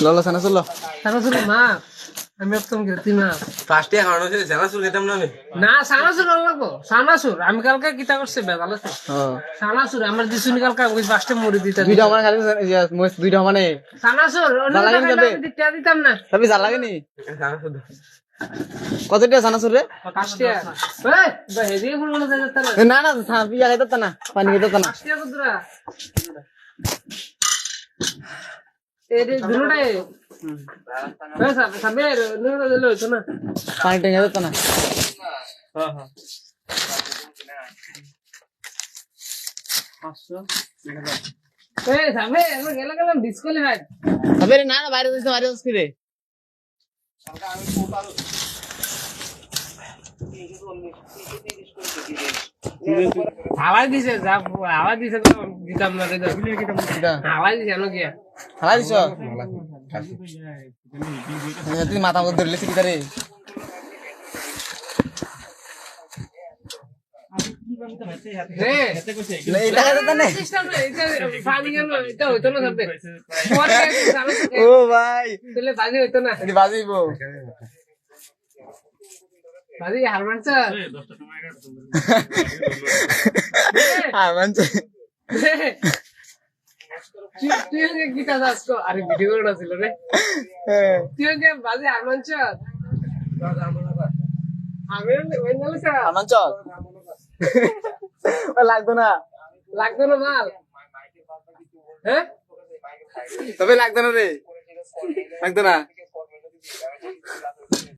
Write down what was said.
ললো সানা চলো মা আমি একদম গেছি না ফার্স্টে খাওয়ানো হয়েছে সানাসুর খেতাম না আমি না সানাসুর লাগবো সানাসুর আমি কালকে কিতা করছে বেজাল আছে সানাসুর আমার দিছুনি কালকে ওই ফার্স্টে মুড়ি দিতে দুইটা মানে খালি দুইটা মানে সানাসুর দিতে দিতাম না তবে যা লাগেনি কত টাকা সানাসুর রে 5 টাকা এই বেহেদি ফুল না যাইতা না না পিয়া খাইতা না পানি খাইতা না 5 টাকা কুদরা এই দুটোটাই সাবের নুরো দিলো তো না পানি টেঙ্গা দিতা না হ্যাঁ হ্যাঁ 500 এই সাবে আমরা গেলাম ডিসকলে ভাই তবে না না বাইরে যাইতে বাইরে যাস কি রে হাওয়া দিছে যা হাওয়া দিছে দিতাম না হাওয়া দিছে না কি হালা দিছ তুই মাথা মধ্যে ধরলে কি রে এটা কথা না ও ভাই তাহলে বাজি হইতো না এটি বাজিবো বাজি হারমানছ হারমানছ তুই গীতা দাস আরে ভিডিও করা ছিল রে তুই বাজি হারমানছ আমি ওই নালে হারমানছ লাগতো না মাল হ্যাঁ তবে লাগতো না রে লাগতো না